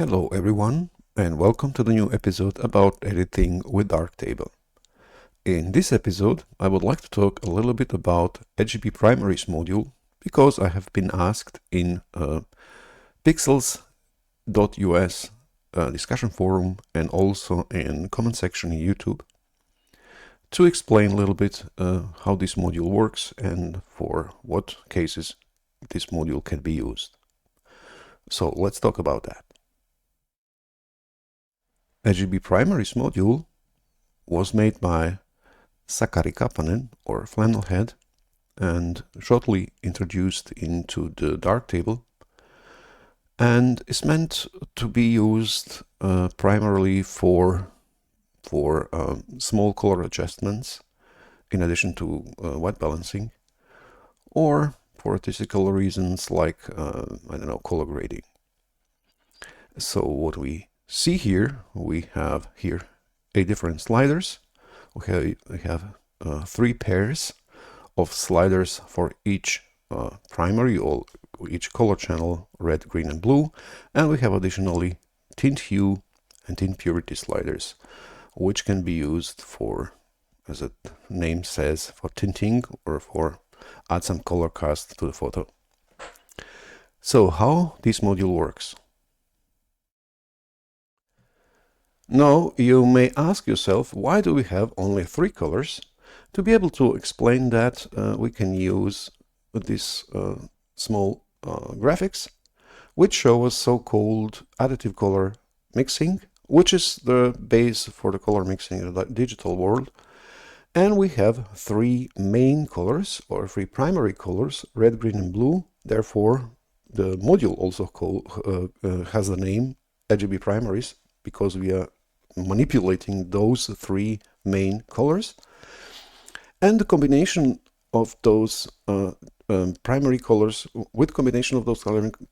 Hello everyone, and welcome to the new episode about editing with Darktable. In this episode, I would like to talk a little bit about RGB primaries module because I have been asked in pixels.us discussion forum and also in comment section in YouTube to explain a little bit how this module works and for what cases this module can be used. So let's talk about that. RGB primaries module was made by Sakari Kapanen or Flannelhead and shortly introduced into the Darktable and is meant to be used primarily for small color adjustments in addition to white balancing or for artistical reasons like color grading. So what we see here, we have here 8 different sliders. We have 3 pairs of sliders for each primary or each color channel, red, green and blue, and we have additionally tint hue and tint purity sliders, which can be used for, as the name says, for tinting or for add some color cast to the photo. So how this module works? Now you may ask yourself, why do we have only 3 colors? To be able to explain that, we can use this small graphics, which show us so-called additive color mixing, which is the base for the color mixing in the digital world. And we have 3 main colors or 3 primary colors, red, green and blue. Therefore, the module also has the name RGB primaries because we are manipulating those 3 main colors. And the combination of those primary colors, with combination of those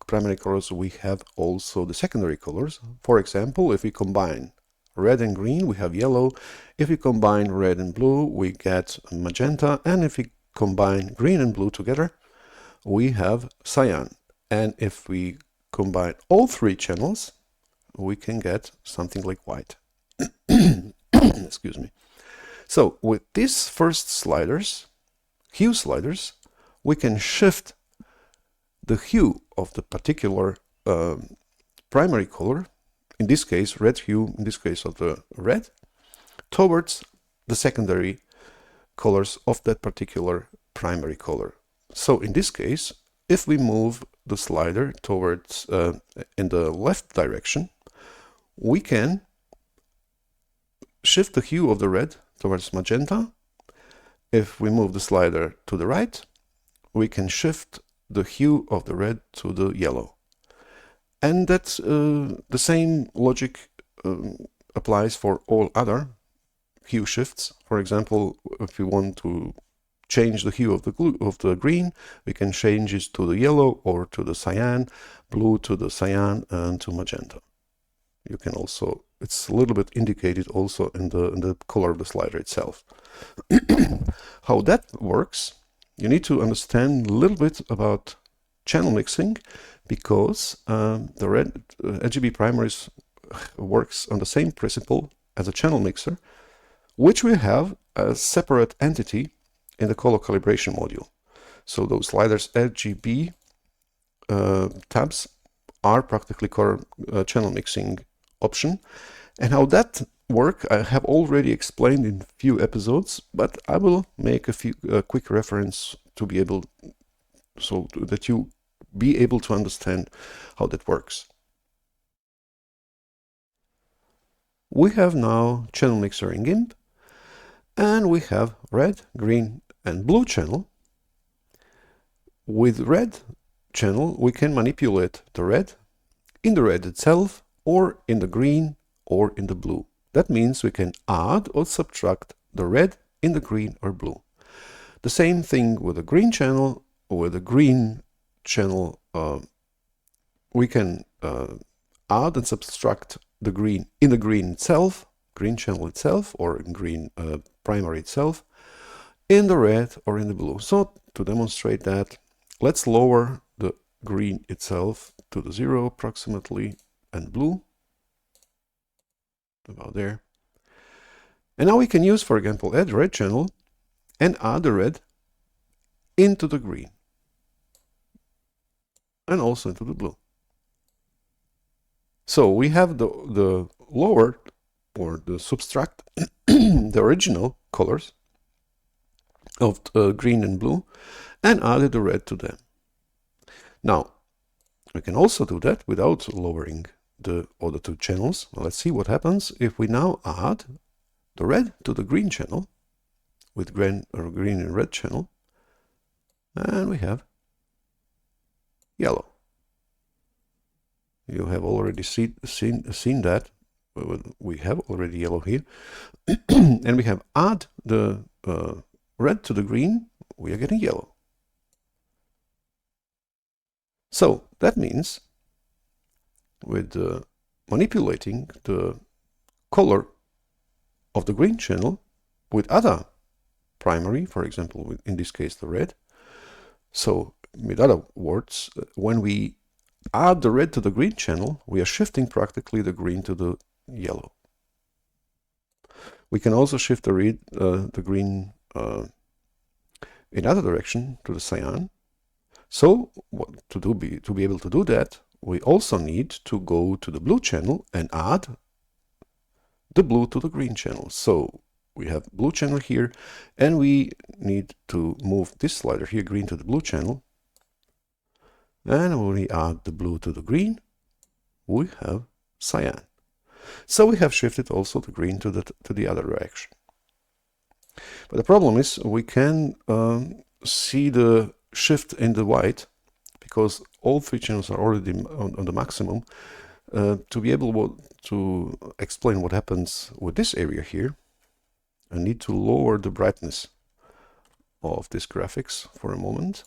primary colors, we have also the secondary colors. For example, if we combine red and green, we have yellow. If we combine red and blue, we get magenta. And if we combine green and blue together, we have cyan. And if we combine all 3 channels, we can get something like white. Excuse me. So with these first sliders, hue sliders, we can shift the hue of the particular primary color, in this case red hue, in this case of the red, towards the secondary colors of that particular primary color. So in this case, if we move the slider towards in the left direction, we can shift the hue of the red towards magenta. If we move the slider to the right, we can shift the hue of the red to the yellow. And that's the same logic applies for all other hue shifts. For example, if we want to change the hue of the green, we can change it to the yellow or to the cyan, blue to the cyan and to magenta. You can also, it's a little bit indicated also in the color of the slider itself. How that works, you need to understand a little bit about channel mixing because the red RGB primaries works on the same principle as a channel mixer, which we have a separate entity in the color calibration module. So those sliders RGB tabs are practically color channel mixing option. And how that work I have already explained in few episodes, but I will make a quick reference to be able that you be able to understand how that works. We have now channel mixer in GIMP, and we have red, green and blue channel. With red channel we can manipulate the red in the red itself or in the green or in the blue. That means we can add or subtract the red in the green or blue. The same thing with the green channel. With the green channel we can add and subtract the green in the green itself, green channel itself, or in green primary itself, in the red or in the blue. So to demonstrate that, let's lower the green itself to the 0 approximately and blue, about there. And now we can use, for example, add red channel and add the red into the green and also into the blue. So we have the lower, or the subtract the original colors of green and blue and added the red to them. Now we can also do that without lowering the other two channels. Well, let's see what happens if we now add the red to the green channel with green and red channel, and we have yellow. You have already seen that. We have already yellow here. And we have add the red to the green, we are getting yellow. So that means with manipulating the color of the green channel with other primary, for example, in this case the red. So with other words, when we add the red to the green channel, we are shifting practically the green to the yellow. We can also shift the green in other direction to the cyan. So to be able to do that, we also need to go to the blue channel and add the blue to the green channel. So we have blue channel here, and we need to move this slider here, green to the blue channel. And when we add the blue to the green, we have cyan. So we have shifted also the green to the other direction. But the problem is we can see the shift in the white, because all three channels are already on the maximum. To be able to explain what happens with this area here, I need to lower the brightness of this graphics for a moment.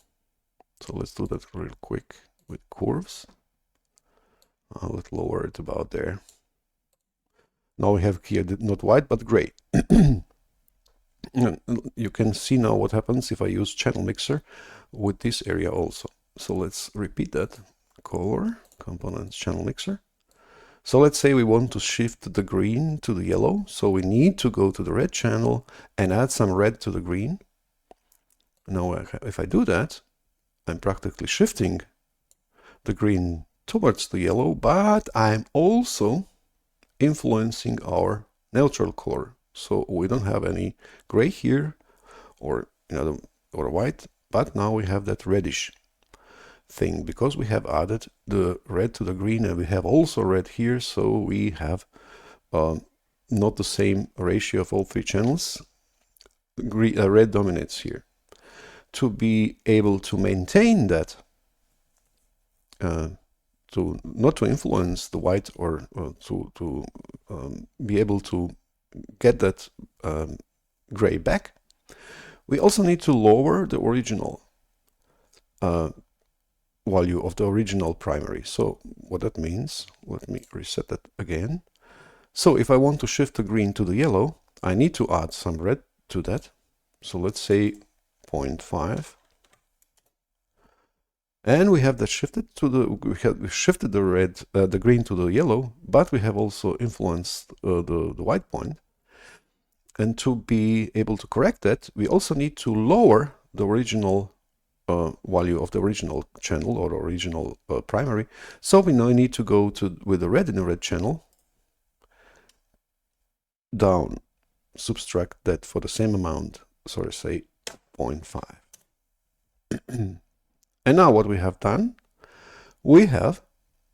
So let's do that real quick with curves. Let's lower it about there. Now we have here not white but gray. You can see now what happens if I use channel mixer with this area also. So let's repeat that. Color, components, channel mixer. So let's say we want to shift the green to the yellow. So we need to go to the red channel and add some red to the green. Now if I do that, I'm practically shifting the green towards the yellow, but I'm also influencing our neutral color. So we don't have any gray here or or white, but now we have that reddish thing because we have added the red to the green, and we have also red here. So we have not the same ratio of all three channels. Red dominates here. To be able to maintain that, not to influence the white, or to be able to get that gray back, we also need to lower the original value of the original primary. So what that means, let me reset that again. So if I want to shift the green to the yellow, I need to add some red to that. So let's say 0.5. And we have that shifted to we shifted the red, the green to the yellow, but we have also influenced the white point. And to be able to correct that, we also need to lower the original value of the original channel or original primary. So we now need to go with the red in the red channel, down, subtract that for the same amount, so say 0.5. And now what we have done, we have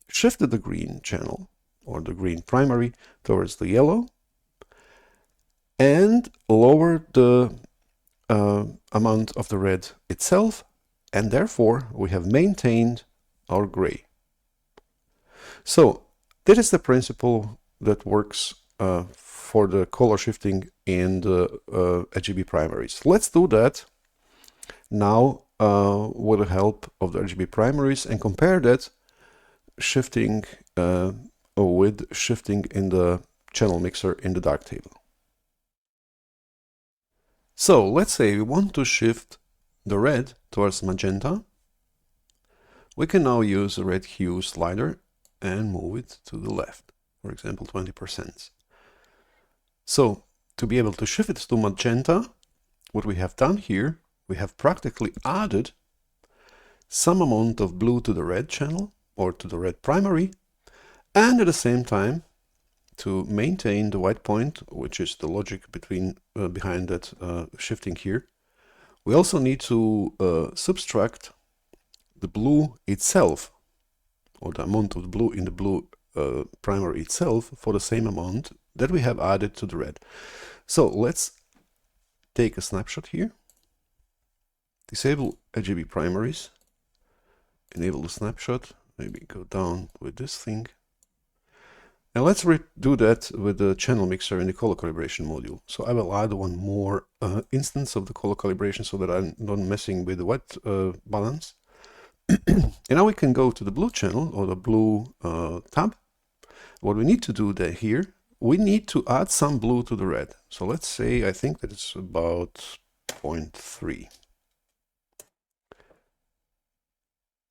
shifted the green channel or the green primary towards the yellow and lowered the amount of the red itself, and therefore we have maintained our gray. So that is the principle that works for the color shifting in the RGB primaries. Let's do that now with the help of the RGB primaries and compare that shifting with shifting in the channel mixer in the Darktable. So let's say we want to shift the red towards magenta. We can now use a red hue slider and move it to the left, for example 20%. So to be able to shift it to magenta, what we have done here, we have practically added some amount of blue to the red channel or to the red primary, and at the same time to maintain the white point, which is the logic behind that shifting here, we also need to subtract the blue itself, or the amount of blue in the blue primary itself, for the same amount that we have added to the red. So let's take a snapshot here, disable RGB primaries, enable the snapshot, maybe go down with this thing. And let's do that with the channel mixer in the color calibration module. So I will add one more instance of the color calibration so that I'm not messing with the white balance. And now we can go to the blue channel or the blue tab. What we need to do here, we need to add some blue to the red. So let's say, I think that it's about 0.3.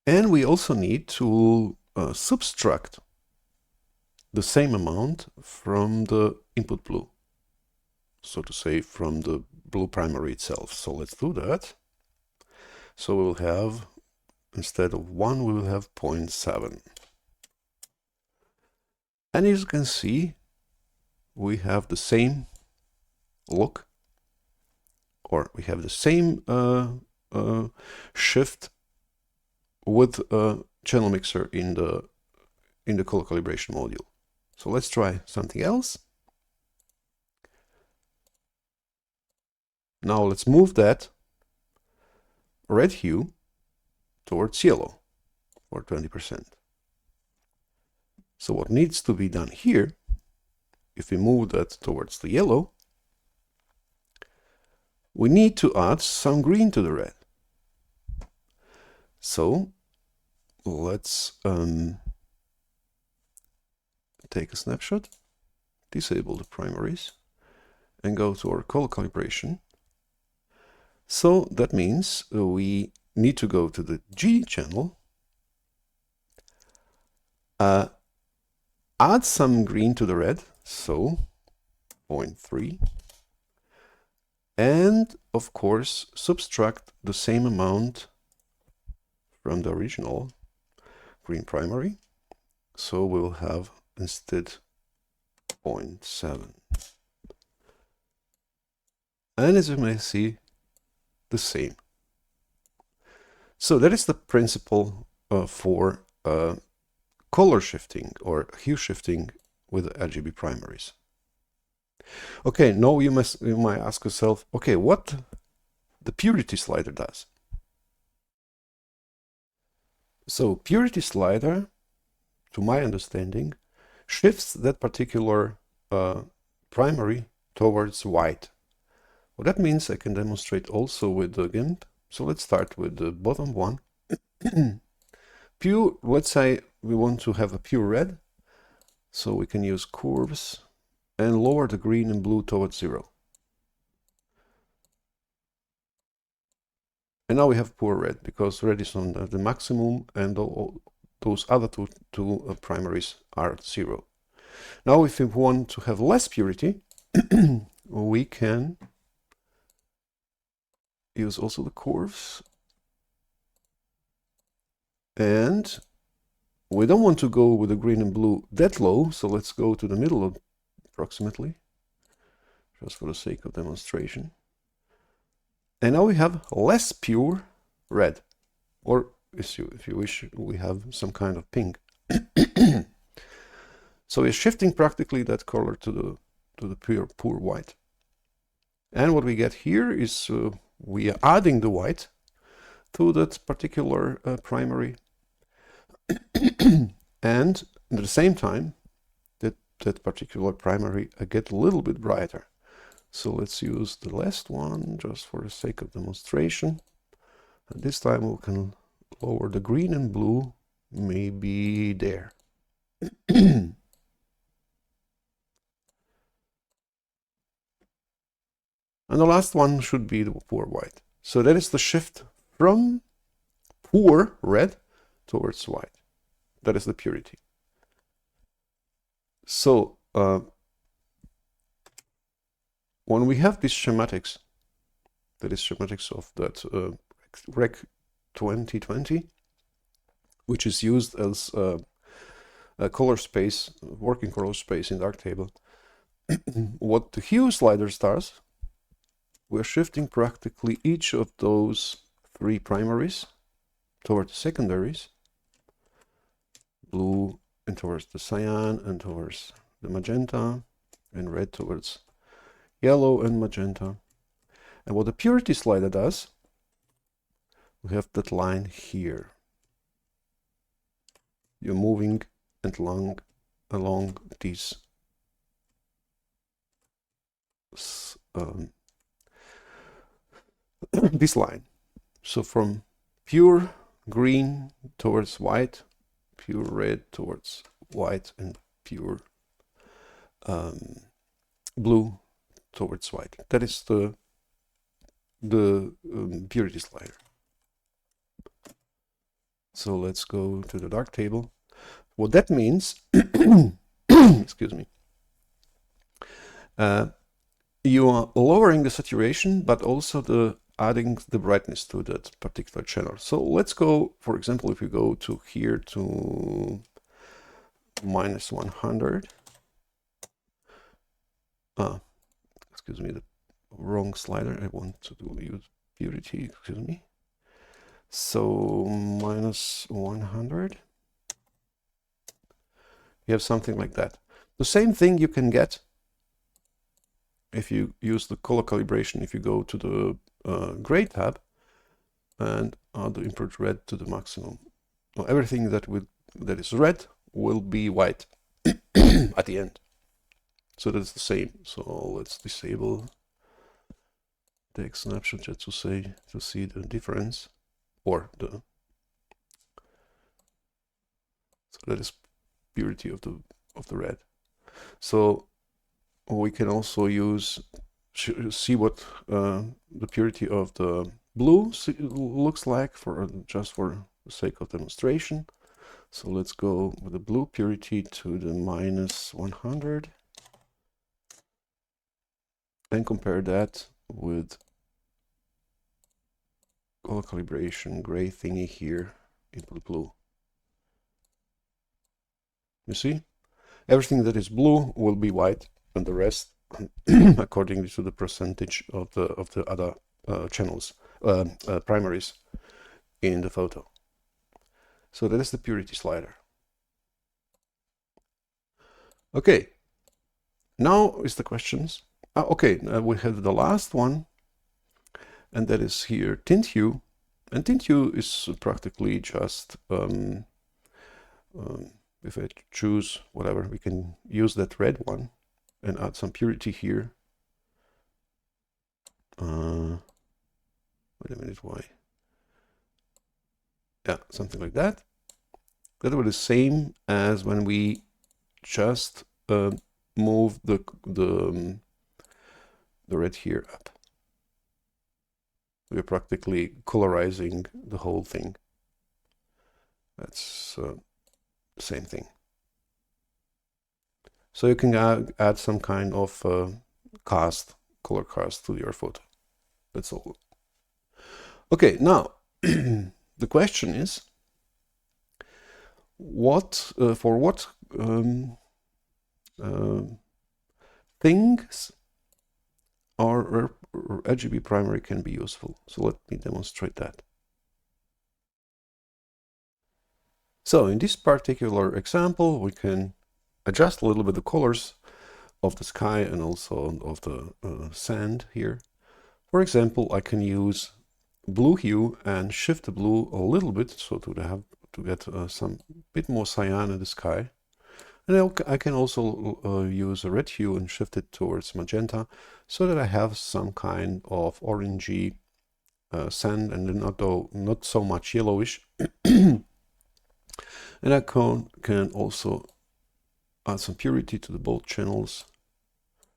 And we also need to subtract the same amount from the input blue, so to say, from the blue primary itself. So let's do that. So we'll have, instead of 1, we will have 0.7. And as you can see, we have the same look, or we have the same shift with a channel mixer in the color calibration module. So let's try something else. Now let's move that red hue towards yellow for 20%. So what needs to be done here, if we move that towards the yellow, we need to add some green to the red. So let's take a snapshot, disable the primaries, and go to our color calibration. So that means we need to go to the G channel, add some green to the red, so 0.3, and of course subtract the same amount from the original green primary. So we'll have instead 0.7. And as you may see, the same. So that is the principle for color shifting or hue shifting with RGB primaries. Okay, now you might ask yourself, okay, what the purity slider does. So purity slider, to my understanding, shifts that particular primary towards white. Well, that means I can demonstrate also with the GIMP. So let's start with the bottom one. Pure, let's say we want to have a pure red. So we can use curves and lower the green and blue towards 0. And now we have poor red because red is on the maximum and all those other two primaries are at 0. Now if we want to have less purity, we can use also the curves. And we don't want to go with the green and blue that low, so let's go to the middle of approximately, just for the sake of demonstration. And now we have less pure red, or if you wish, we have some kind of pink. So we're shifting practically that color to the pure white. And what we get here is we are adding the white to that particular primary. And at the same time, that particular primary get a little bit brighter. So let's use the last one just for the sake of demonstration. And this time we can lower the green and blue, maybe there. And the last one should be the poor white. So that is the shift from poor red towards white. That is the purity. So when we have these schematics, that is schematics of that Rec 2020, which is used as a color space, working color space in Darktable. What the hue slider does, we're shifting practically each of those three primaries towards secondaries, blue and towards the cyan and towards the magenta, and red towards yellow and magenta. And what the purity slider does, we have that line here. You're moving along these this line. So from pure green towards white, pure red towards white, and pure blue towards white. That is the purity slider. So let's go to the Darktable. What that means, excuse me, you are lowering the saturation, but also adding the brightness to that particular channel. So let's go, for example, if we go to here to -100. Excuse me, the wrong slider. I want to use purity, excuse me. So -100. You have something like that. The same thing you can get if you use the color calibration, if you go to the gray tab and add the input red to the maximum. Well, everything that is red will be white at the end. So that's the same. So let's disable the snapshot just to see the difference, or the, so that is purity of the red. So we can also see what the purity of the blue looks like just for the sake of demonstration. So let's go with the blue purity to the -100 and compare that with color calibration gray thingy here in the blue. You see, everything that is blue will be white, and the rest according to the percentage of the other channels, primaries in the photo. So that is the purity slider. Okay, now is the questions. Okay, we have the last one, and that is here tint hue. And tint hue is practically just if I choose whatever, we can use that red one and add some purity here. Wait a minute, why? Yeah, something like that. That was the same as when we just move the red here up. We're practically colorizing the whole thing. That's the same thing. So you can add some kind of color cast to your photo. That's all. Okay, now the question is, for what things our RGB primary can be useful. So let me demonstrate that. So in this particular example, we can adjust a little bit the colors of the sky and also of the sand here. For example, I can use blue hue and shift the blue a little bit, so to get some bit more cyan in the sky. And I can also use a red hue and shift it towards magenta, so that I have some kind of orangey sand and not so much yellowish. And I can also add some purity to both channels,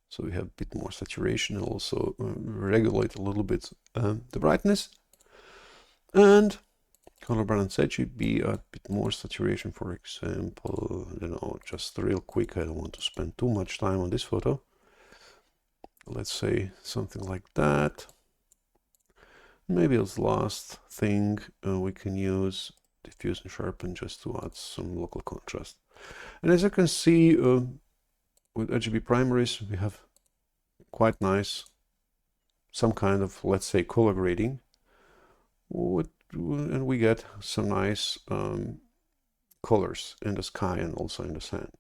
so we have a bit more saturation, and also regulate a little bit the brightness. And Color balance RGB, a bit more saturation, for example. Just real quick, I don't want to spend too much time on this photo. Let's say something like that. Maybe as last thing, we can use diffuse and sharpen just to add some local contrast. And as you can see, with RGB primaries, we have quite nice, some kind of, let's say, color grading. And we get some nice colors in the sky and also in the sand.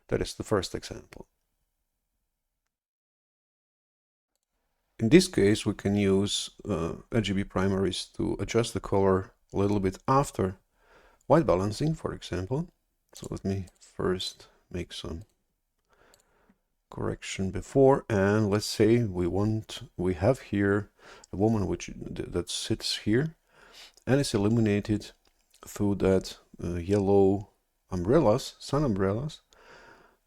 That is the first example. In this case, we can use RGB primaries to adjust the color a little bit after white balancing, for example. So let me first make some correction before, and let's say we have here a woman that sits here and is illuminated through that yellow umbrellas, sun umbrellas.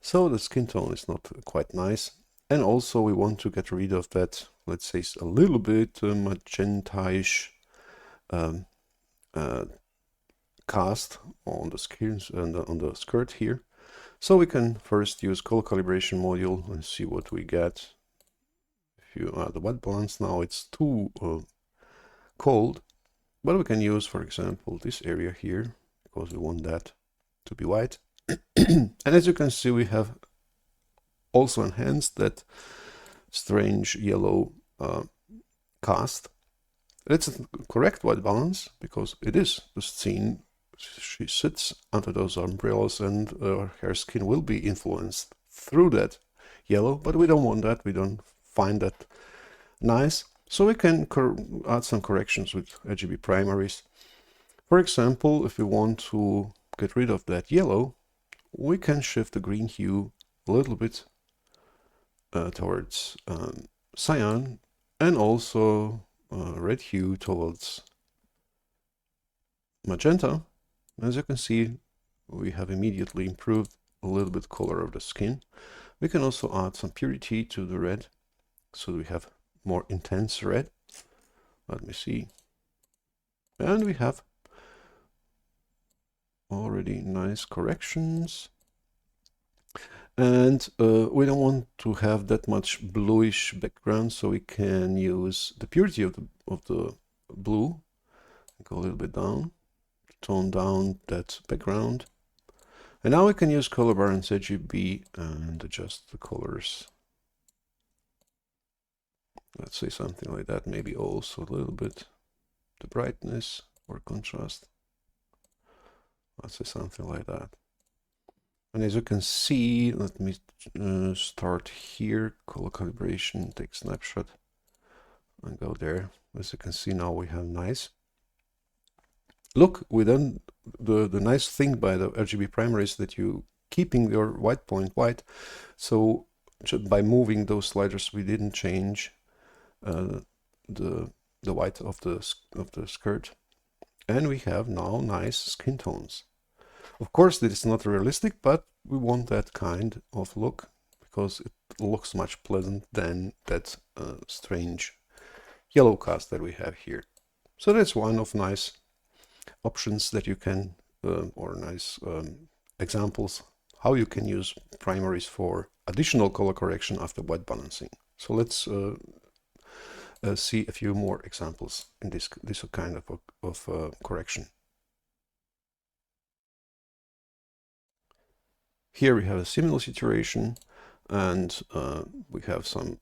So the skin tone is not quite nice. And also we want to get rid of that, let's say, a little bit magenta-ish cast on the skins and on the skirt here. So we can first use color calibration module and see what we get. If you add the white balance, now it's too cold, but we can use, for example, this area here, because we want that to be white. And as you can see, we have also enhanced that strange yellow cast. It's a correct white balance, because it is the scene. She sits under those umbrellas and her skin will be influenced through that yellow, but we don't want that. We don't find that nice. So we can add some corrections with RGB primaries. For example, if we want to get rid of that yellow, we can shift the green hue a little bit towards cyan, and also red hue towards magenta. As you can see, we have immediately improved a little bit color of the skin. We can also add some purity to the red, so we have more intense red. Let me see. And we have already nice corrections. And we don't want to have that much bluish background, so we can use the purity of the blue. Go a little bit down, tone down that background. And now we can use color balance RGB and adjust the colors. Let's say something like that, maybe also a little bit the brightness or contrast. Let's say something like that. And as you can see, let me start here, color calibration, take snapshot, and go there. As you can see now, we have nice. Look, we done the nice thing by the RGB primaries that you keeping your white point white. So just by moving those sliders, we didn't change the white of the skirt, and we have now nice skin tones. Of course, this is not realistic, but we want that kind of look because it looks much pleasant than that strange yellow cast that we have here. So that's one of nice options that you can, or nice examples, how you can use primaries for additional color correction after white balancing. So let's see a few more examples in this kind of correction. Here we have a similar situation, and we have some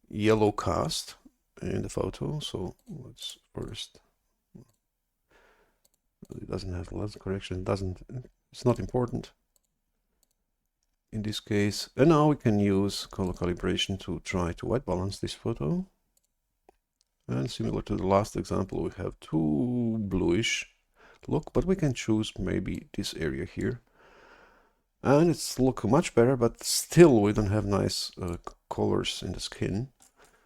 yellow cast in the photo. So let's first, it doesn't have lens correction, it's not important in this case. And now we can use color calibration to try to white balance this photo. And similar to the last example, we have too bluish look, but we can choose maybe this area here. And it's look much better, but still we don't have nice colors in the skin.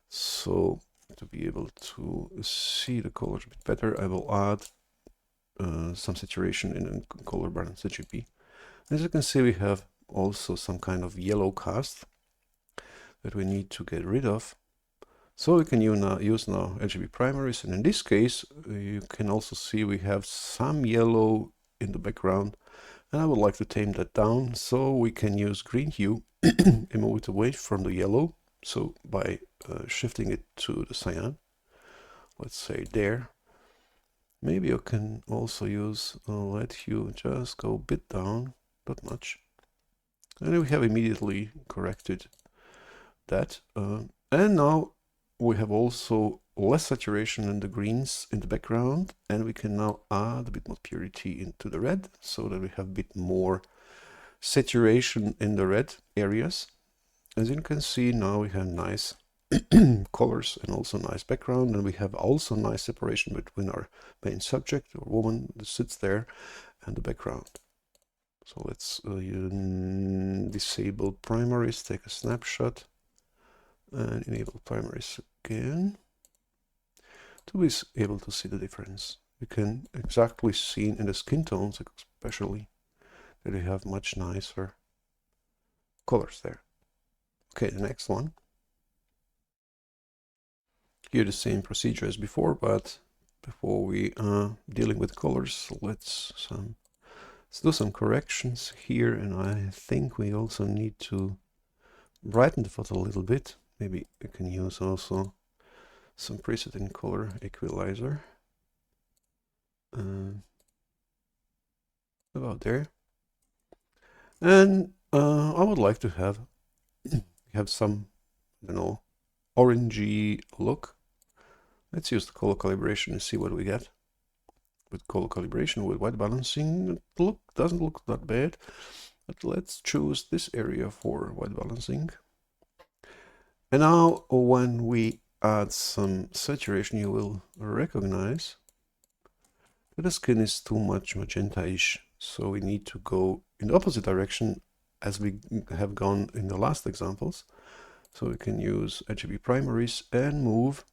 So to be able to see the colors a bit better, I will add some saturation in color balance RGB. As you can see, we have also some kind of yellow cast that we need to get rid of. So we can use now RGB primaries, and in this case you can also see we have some yellow in the background, and I would like to tame that down, so we can use green hue and move it away from the yellow. So by shifting it to the cyan, let's say there. Maybe you can also use let hue just go a bit down, not much. And we have immediately corrected that. And now we have also less saturation in the greens in the background, and we can now add a bit more purity into the red, so that we have a bit more saturation in the red areas. As you can see, now we have nice colors and also nice background, and we have also nice separation between our main subject or woman that sits there and the background. So let's disable primaries, take a snapshot, and enable primaries again to be able to see the difference. You can exactly see in the skin tones, especially, that we have much nicer colors there. Okay, the next one. Here the same procedure as before, but before we dealing with colors, let's do some corrections here, and I think we also need to brighten the photo a little bit. Maybe we can use also some preset in color equalizer. About there. And I would like to have some, I don't know, orangey look. Let's use the color calibration and see what we get. With color calibration, with white balancing, it doesn't look that bad. But let's choose this area for white balancing. And now when we add some saturation, you will recognize that the skin is too much magenta-ish. So we need to go in the opposite direction as we have gone in the last examples. So we can use RGB primaries and move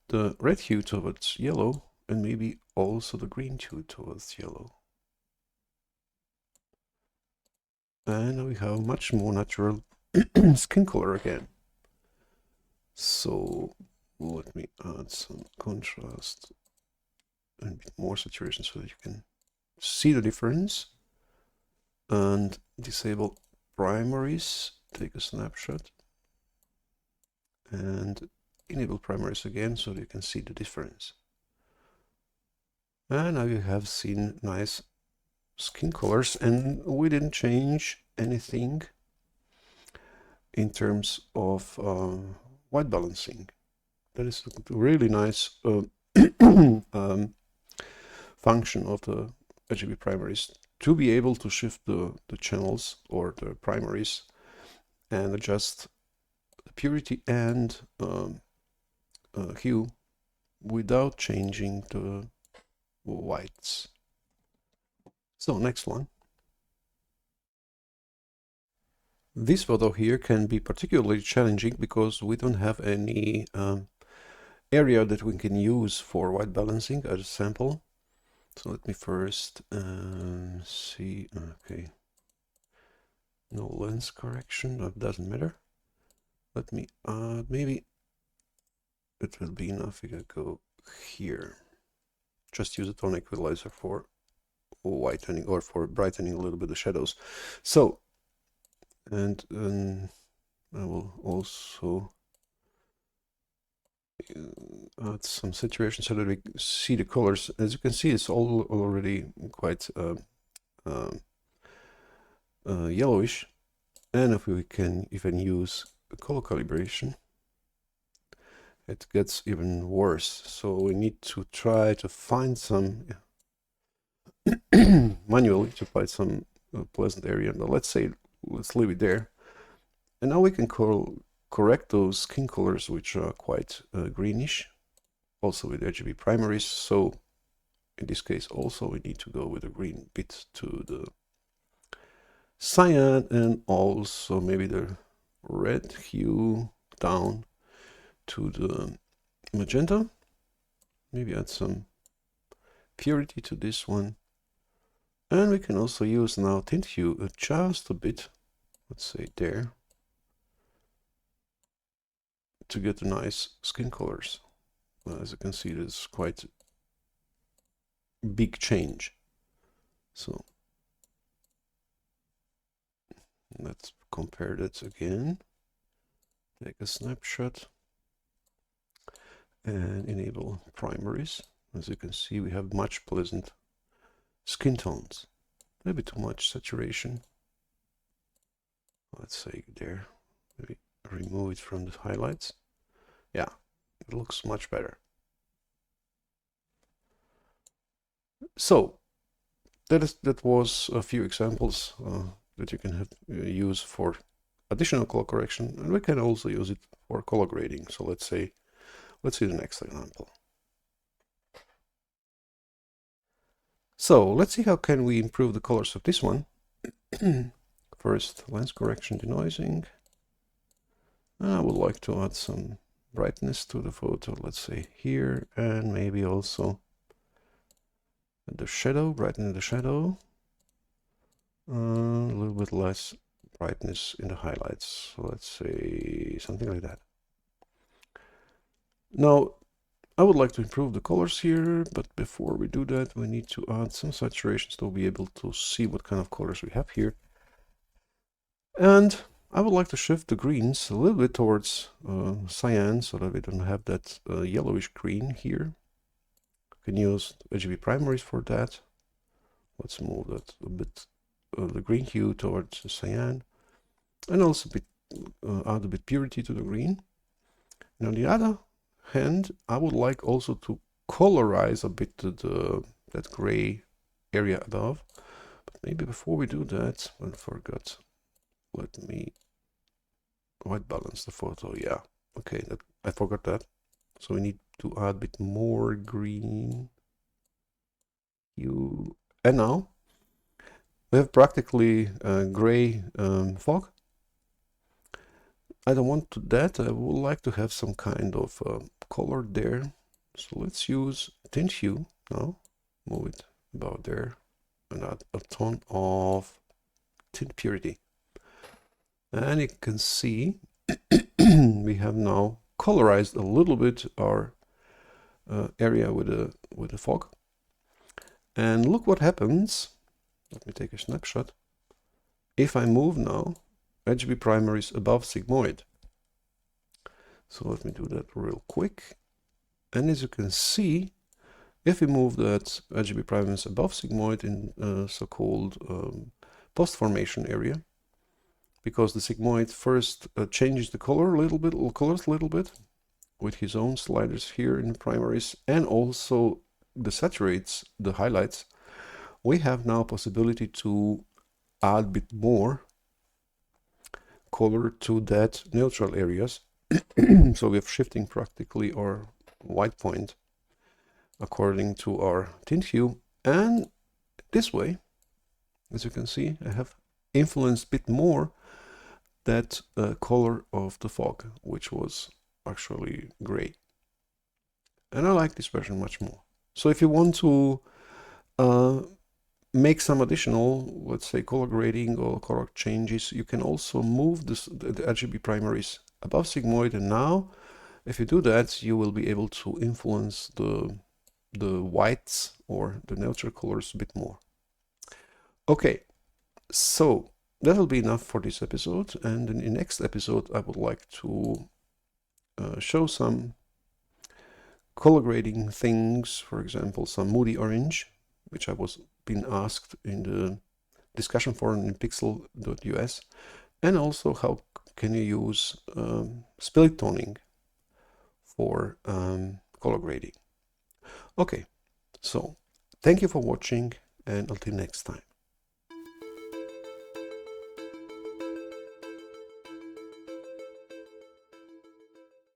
the red hue towards yellow, and maybe also the green hue towards yellow. And we have much more natural skin color again. So let me add some contrast and a bit more saturation so that you can see the difference. And disable primaries, take a snapshot, and enable primaries again so that you can see the difference. And now you have seen nice skin colors, and we didn't change anything in terms of white balancing. That is a really nice function of the RGB primaries, to be able to shift the channels or the primaries and adjust the purity and hue without changing the whites. So next one. This photo here can be particularly challenging because we don't have any area that we can use for white balancing as a sample. So let me first see, okay, no lens correction, that doesn't matter. Let me maybe it will be enough if I go here. Just use a tone equalizer for whitening or for brightening a little bit the shadows. So, and I will also add some saturation so that we see the colors. As you can see, it's all already quite yellowish. And if we can even use color calibration, it gets even worse. So we need to try to find some manually to find some pleasant area. Now let's leave it there. And now we can correct those skin colors which are quite greenish, also with RGB primaries. So in this case also we need to go with a green bit to the cyan, and also maybe the red hue down to the magenta. Maybe add some purity to this one. And we can also use now tint hue just a bit, let's say there, to get nice skin colors. As you can see, there's quite big change. So let's compare that again. Take a snapshot and enable primaries. As you can see, we have much pleasant skin tones. A bit too much saturation. Let's say there. Maybe remove it from the highlights. Yeah, it looks much better. So that was a few examples that you can use for additional color correction, and we can also use it for color grading. So let's see the next example. So let's see how can we improve the colors of this one. First, lens correction, denoising. I would like to add some brightness to the photo, let's say here, and maybe also the shadow, brighten the shadow. A little bit less brightness in the highlights. So let's say something like that. Now, I would like to improve the colors here, but before we do that, we need to add some saturations to be able to see what kind of colors we have here. And I would like to shift the greens a little bit towards cyan so that we don't have that yellowish green here. You can use RGB primaries for that. Let's move that a bit, the green hue towards cyan, and also add a bit purity to the green. And on the other hand, I would like also to colorize a bit that gray area above. But maybe before we do that, I forgot. Let me white balance the photo. Yeah, okay, I forgot that. So we need to add a bit more green hue. And now we have practically gray fog. I don't want that. I would like to have some kind of color there. So let's use tint hue now. Move it about there and add a tone of tint purity. And you can see we have now colorized a little bit our area with the fog. And look what happens. Let me take a snapshot. If I move now RGB primaries above sigmoid. So let me do that real quick. And as you can see, if we move that RGB primaries above sigmoid in so-called post-formation area, because the sigmoid first changes the colors a little bit with his own sliders here in the primaries, and also the saturates, the highlights, we have now possibility to add a bit more color to that neutral areas. So we're shifting practically our white point according to our tint hue, and this way, as you can see, I have influenced a bit more that color of the fog, which was actually gray. And I like this version much more. So if you want to make some additional, let's say, color grading or color changes, you can also move the RGB primaries above sigmoid, and now if you do that, you will be able to influence the whites or the neutral colors a bit more. Okay, so that'll be enough for this episode, and in the next episode I would like to show some color grading things, for example some moody orange, which I was being asked in the discussion forum in pixel.us, and also how can you use split toning for color grading. Okay, so thank you for watching, and until next time.